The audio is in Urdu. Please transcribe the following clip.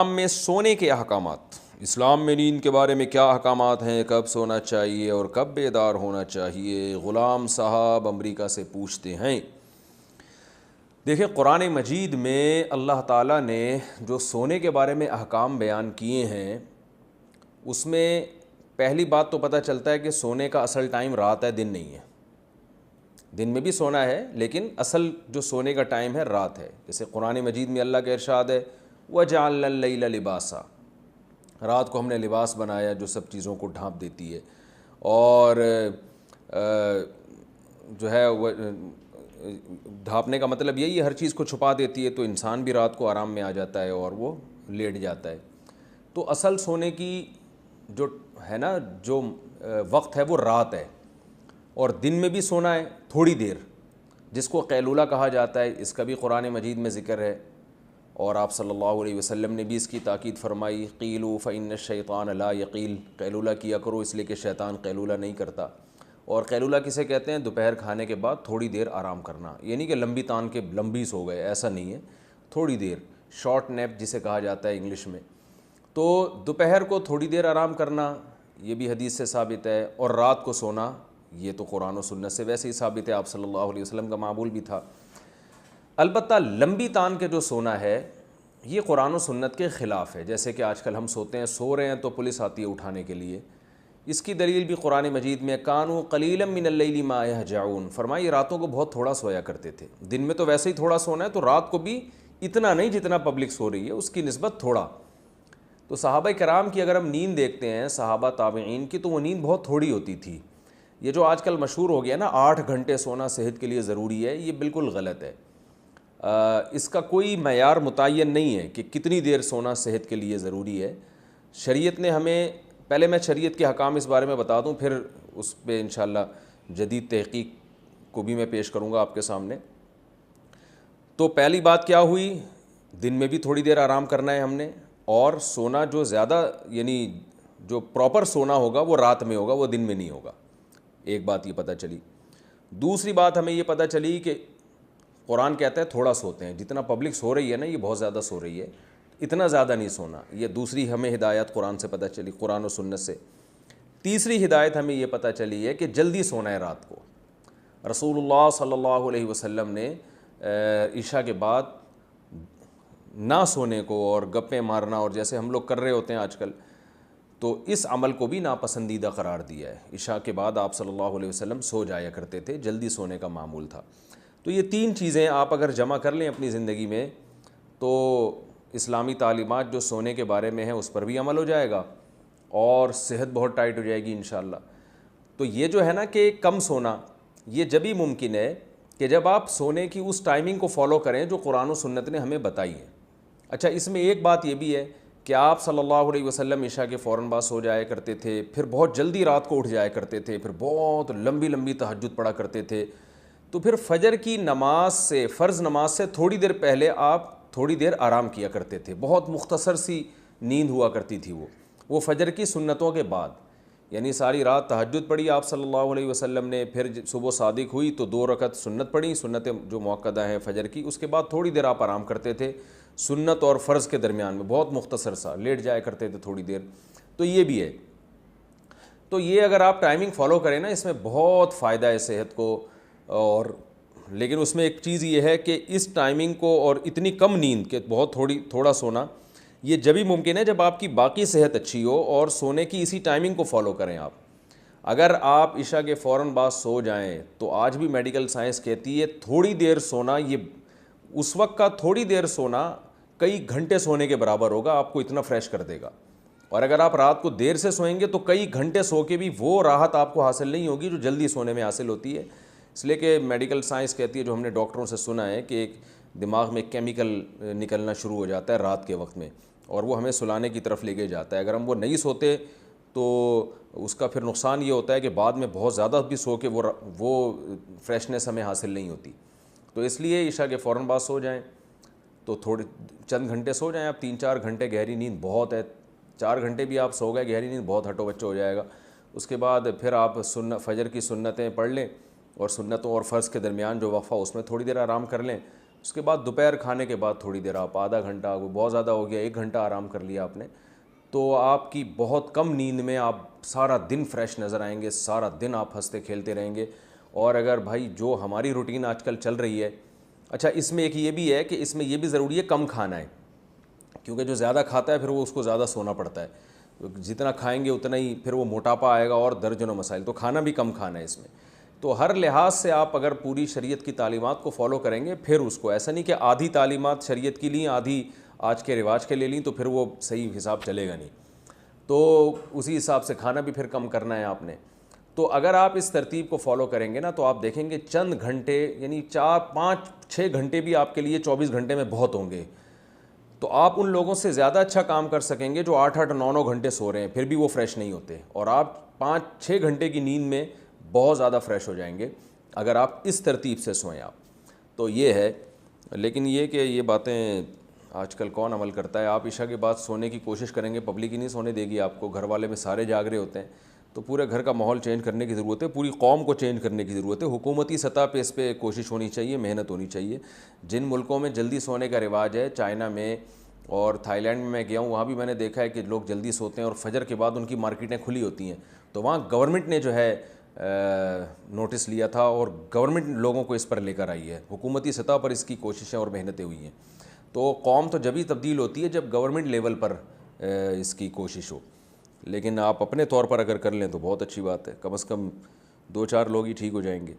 اسلام میں سونے کے احکامات، اسلام میں نیند کے بارے میں کیا احکامات ہیں، کب سونا چاہیے اور کب بیدار ہونا چاہیے؟ غلام صاحب امریکہ سے پوچھتے ہیں۔ دیکھیں، قرآن مجید میں اللہ تعالیٰ نے جو سونے کے بارے میں احکام بیان کیے ہیں اس میں پہلی بات تو پتہ چلتا ہے کہ سونے کا اصل ٹائم رات ہے، دن نہیں ہے۔ دن میں بھی سونا ہے لیکن اصل جو سونے کا ٹائم ہے رات ہے۔ جیسے قرآن مجید میں اللہ کا ارشاد ہے وَجَعَلْنَا اللَّيْلَ لِبَاسًا، رات کو ہم نے لباس بنایا جو سب چیزوں کو ڈھانپ دیتی ہے، اور جو ہے وہ ڈھانپنے کا مطلب یہی ہے ہر چیز کو چھپا دیتی ہے، تو انسان بھی رات کو آرام میں آ جاتا ہے اور وہ لیٹ جاتا ہے۔ تو اصل سونے کی جو ہے نا جو وقت ہے وہ رات ہے، اور دن میں بھی سونا ہے تھوڑی دیر، جس کو قیلولہ کہا جاتا ہے، اس کا بھی قرآن مجید میں ذکر ہے، اور آپ صلی اللہ علیہ وسلم نے بھی اس کی تاکید فرمائی، قیلوا فإن الشیطان لا یقیل، قیلولہ کیا کرو اس لیے کہ شیطان قیلولہ نہیں کرتا۔ اور قیلولہ کسے کہتے ہیں؟ دوپہر کھانے کے بعد تھوڑی دیر آرام کرنا، یہ نہیں کہ لمبی تان کے لمبی سو گئے، ایسا نہیں ہے، تھوڑی دیر، شارٹ نیپ جسے کہا جاتا ہے انگلش میں۔ تو دوپہر کو تھوڑی دیر آرام کرنا یہ بھی حدیث سے ثابت ہے، اور رات کو سونا یہ تو قرآن و سنت سے ویسے ہی ثابت ہے، آپ صلی اللہ علیہ وسلم کا معمول بھی تھا۔ البتہ لمبی تان کے جو سونا ہے یہ قرآن و سنت کے خلاف ہے، جیسے کہ آج کل ہم سوتے ہیں، سو رہے ہیں تو پولیس آتی ہے اٹھانے کے لیے۔ اس کی دلیل بھی قرآن مجید میں کانوا قلیلا من اللیل ما یہجعون، فرمایا راتوں کو بہت تھوڑا سویا کرتے تھے، دن میں تو ویسے ہی تھوڑا سونا ہے تو رات کو بھی اتنا نہیں جتنا پبلک سو رہی ہے، اس کی نسبت تھوڑا۔ تو صحابہ کرام کی اگر ہم نیند دیکھتے ہیں، صحابہ تابعین کی، تو وہ نیند بہت تھوڑی ہوتی تھی۔ یہ جو آج کل مشہور ہو گیا نا 8 گھنٹے سونا صحت کے لیے ضروری ہے، یہ بالکل غلط ہے۔ اس کا کوئی معیار متعین نہیں ہے کہ کتنی دیر سونا صحت کے لیے ضروری ہے۔ شریعت نے ہمیں، پہلے میں شریعت کے حکام اس بارے میں بتا دوں، پھر اس پہ انشاءاللہ جدید تحقیق کو بھی میں پیش کروں گا آپ کے سامنے۔ تو پہلی بات کیا ہوئی؟ دن میں بھی تھوڑی دیر آرام کرنا ہے ہم نے، اور سونا جو زیادہ یعنی جو پراپر سونا ہوگا وہ رات میں ہوگا، وہ دن میں نہیں ہوگا۔ ایک بات یہ پتہ چلی۔ دوسری بات ہمیں یہ پتہ چلی کہ قرآن کہتا ہے تھوڑا سوتے ہیں، جتنا پبلک سو رہی ہے نا یہ بہت زیادہ سو رہی ہے، اتنا زیادہ نہیں سونا۔ یہ دوسری ہمیں ہدایت قرآن سے پتہ چلی، قرآن و سنت سے۔ تیسری ہدایت ہمیں یہ پتہ چلی ہے کہ جلدی سونا ہے رات کو۔ رسول اللہ صلی اللہ علیہ وسلم نے عشاء کے بعد نہ سونے کو اور گپیں مارنا، اور جیسے ہم لوگ کر رہے ہوتے ہیں آج کل، تو اس عمل کو بھی ناپسندیدہ قرار دیا ہے۔ عشاء کے بعد آپ صلی اللہ علیہ وسلم سو جایا کرتے تھے، جلدی سونے کا معمول تھا۔ تو یہ 3 چیزیں آپ اگر جمع کر لیں اپنی زندگی میں، تو اسلامی تعلیمات جو سونے کے بارے میں ہیں اس پر بھی عمل ہو جائے گا، اور صحت بہت ٹائٹ ہو جائے گی انشاءاللہ۔ تو یہ جو ہے نا کہ کم سونا، یہ جب ہی ممکن ہے کہ جب آپ سونے کی اس ٹائمنگ کو فالو کریں جو قرآن و سنت نے ہمیں بتائی ہے۔ اچھا، اس میں ایک بات یہ بھی ہے کہ آپ صلی اللہ علیہ وسلم عشاء کے فوراً بعد سو جایا کرتے تھے، پھر بہت جلدی رات کو اٹھ جایا کرتے تھے، پھر بہت لمبی لمبی تہجد پڑھا کرتے تھے۔ تو پھر فجر کی نماز سے، فرض نماز سے تھوڑی دیر پہلے آپ تھوڑی دیر آرام کیا کرتے تھے، بہت مختصر سی نیند ہوا کرتی تھی وہ فجر کی سنتوں کے بعد، یعنی ساری رات تہجد پڑھی آپ صلی اللہ علیہ وسلم نے، پھر صبح صادق ہوئی تو 2 رکعت سنت پڑھی، سنتیں جو موقدہ ہیں فجر کی، اس کے بعد تھوڑی دیر آپ آرام کرتے تھے سنت اور فرض کے درمیان میں، بہت مختصر سا لیٹ جایا کرتے تھے تھوڑی دیر۔ تو یہ بھی ہے، تو یہ اگر آپ ٹائمنگ فالو کریں نا اس میں بہت فائدہ ہے صحت کو، اور لیکن اس میں ایک چیز یہ ہے کہ اس ٹائمنگ کو اور اتنی کم نیند کہ بہت تھوڑا سونا، یہ جب ہی ممکن ہے جب آپ کی باقی صحت اچھی ہو اور سونے کی اسی ٹائمنگ کو فالو کریں آپ۔ اگر آپ عشاء کے فوراً بعد سو جائیں تو آج بھی میڈیکل سائنس کہتی ہے تھوڑی دیر سونا، یہ اس وقت کا تھوڑی دیر سونا کئی گھنٹے سونے کے برابر ہوگا، آپ کو اتنا فریش کر دے گا۔ اور اگر آپ رات کو دیر سے سوئیں گے تو کئی گھنٹے سو کے بھی وہ راحت آپ کو حاصل نہیں ہوگی جو جلدی سونے میں حاصل ہوتی ہے۔ اس لیے کہ میڈیکل سائنس کہتی ہے، جو ہم نے ڈاکٹروں سے سنا ہے، کہ ایک دماغ میں کیمیکل نکلنا شروع ہو جاتا ہے رات کے وقت میں، اور وہ ہمیں سلانے کی طرف لے کے جاتا ہے۔ اگر ہم وہ نہیں سوتے تو اس کا پھر نقصان یہ ہوتا ہے کہ بعد میں بہت زیادہ بھی سو کے وہ فریشنس ہمیں حاصل نہیں ہوتی۔ تو اس لیے عشاء کے فوراً بعد سو جائیں، تو تھوڑے چند گھنٹے سو جائیں آپ، 3-4 گھنٹے گہری نیند بہت ہے، 4 گھنٹے بھی آپ سو گئے گہری نیند بہت ہٹو بچو ہو جائے گا۔ اس کے بعد پھر آپ فجر کی سنتیں پڑھ لیں، اور سنتوں اور فرض کے درمیان جو وقفہ اس میں تھوڑی دیر آرام کر لیں، اس کے بعد دوپہر کھانے کے بعد تھوڑی دیر آپ آدھا گھنٹہ، وہ بہت زیادہ ہو گیا 1 گھنٹہ آرام کر لیا آپ نے، تو آپ کی بہت کم نیند میں آپ سارا دن فریش نظر آئیں گے، سارا دن آپ ہنستے کھیلتے رہیں گے۔ اور اگر بھائی جو ہماری روٹین آج کل چل رہی ہے، اچھا اس میں ایک یہ بھی ہے کہ اس میں یہ بھی ضروری ہے کم کھانا ہے، کیونکہ جو زیادہ کھاتا ہے پھر وہ اس کو زیادہ سونا پڑتا ہے، جتنا کھائیں گے اتنا ہی پھر وہ موٹاپا آئے گا اور درجنوں مسائل، تو کھانا بھی کم کھانا ہے اس میں۔ تو ہر لحاظ سے آپ اگر پوری شریعت کی تعلیمات کو فالو کریں گے، پھر اس کو ایسا نہیں کہ آدھی تعلیمات شریعت کی لیں آدھی آج کے رواج کے لے لیں، تو پھر وہ صحیح حساب چلے گا نہیں، تو اسی حساب سے کھانا بھی پھر کم کرنا ہے آپ نے۔ تو اگر آپ اس ترتیب کو فالو کریں گے نا، تو آپ دیکھیں گے چند گھنٹے، یعنی 4 5 6 گھنٹے بھی آپ کے لیے 24 گھنٹے میں بہت ہوں گے، تو آپ ان لوگوں سے زیادہ اچھا کام کر سکیں گے جو 8 8 9 9 گھنٹے سو رہے ہیں پھر بھی وہ فریش نہیں ہوتے، اور آپ 5 6 گھنٹے کی نیند میں بہت زیادہ فریش ہو جائیں گے اگر آپ اس ترتیب سے سوئیں آپ۔ تو یہ ہے، لیکن یہ کہ یہ باتیں آج کل کون عمل کرتا ہے؟ آپ عشاء کے بعد سونے کی کوشش کریں گے، پبلک ہی نہیں سونے دے گی آپ کو، گھر والے میں سارے جاگ رہے ہوتے ہیں، تو پورے گھر کا ماحول چینج کرنے کی ضرورت ہے، پوری قوم کو چینج کرنے کی ضرورت ہے، حکومتی سطح پہ اس پہ کوشش ہونی چاہیے، محنت ہونی چاہیے۔ جن ملکوں میں جلدی سونے کا رواج ہے، چائنا میں اور تھائی لینڈ میں گیا ہوں، وہاں بھی میں نے دیکھا ہے کہ لوگ جلدی سوتے ہیں اور فجر کے بعد ان کی مارکیٹیں کھلی ہوتی ہیں، تو وہاں گورنمنٹ نے جو ہے نوٹس لیا تھا اور گورنمنٹ لوگوں کو اس پر لے کر آئی ہے، حکومتی سطح پر اس کی کوششیں اور محنتیں ہوئی ہیں۔ تو قوم تو جبھی تبدیل ہوتی ہے جب گورنمنٹ لیول پر اس کی کوشش ہو، لیکن آپ اپنے طور پر اگر کر لیں تو بہت اچھی بات ہے، کم از کم 2 4 لوگ ہی ٹھیک ہو جائیں گے۔